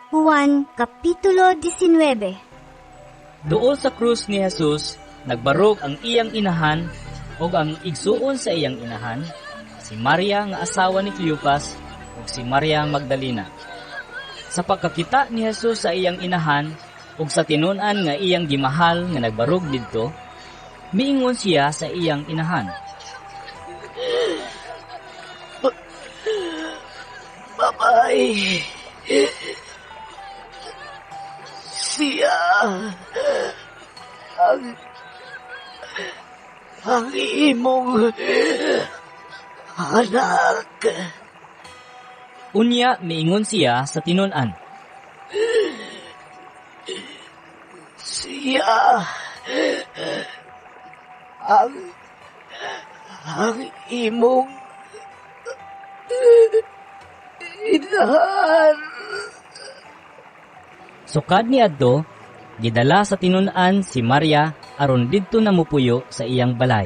Juan Kapitulo 19. Duol sa krus ni Jesus, nagbarog ang iyang inahan o ang igsuon sa iyang inahan, si Maria nga asawa ni Cleopas ug si Maria Magdalena. Sa pagkakita ni Jesus sa iyang inahan ug sa tinun-an nga iyang gimahal nga nagbarog didto, miingon siya sa iyang inahan, Babae, siya ang imong anak. Unya miingon siya sa tinun-an, Siya ang imong inahan. Sukad ni adto, gidala sa tinun-an si Maria aron didto namupuyo sa iyang balay.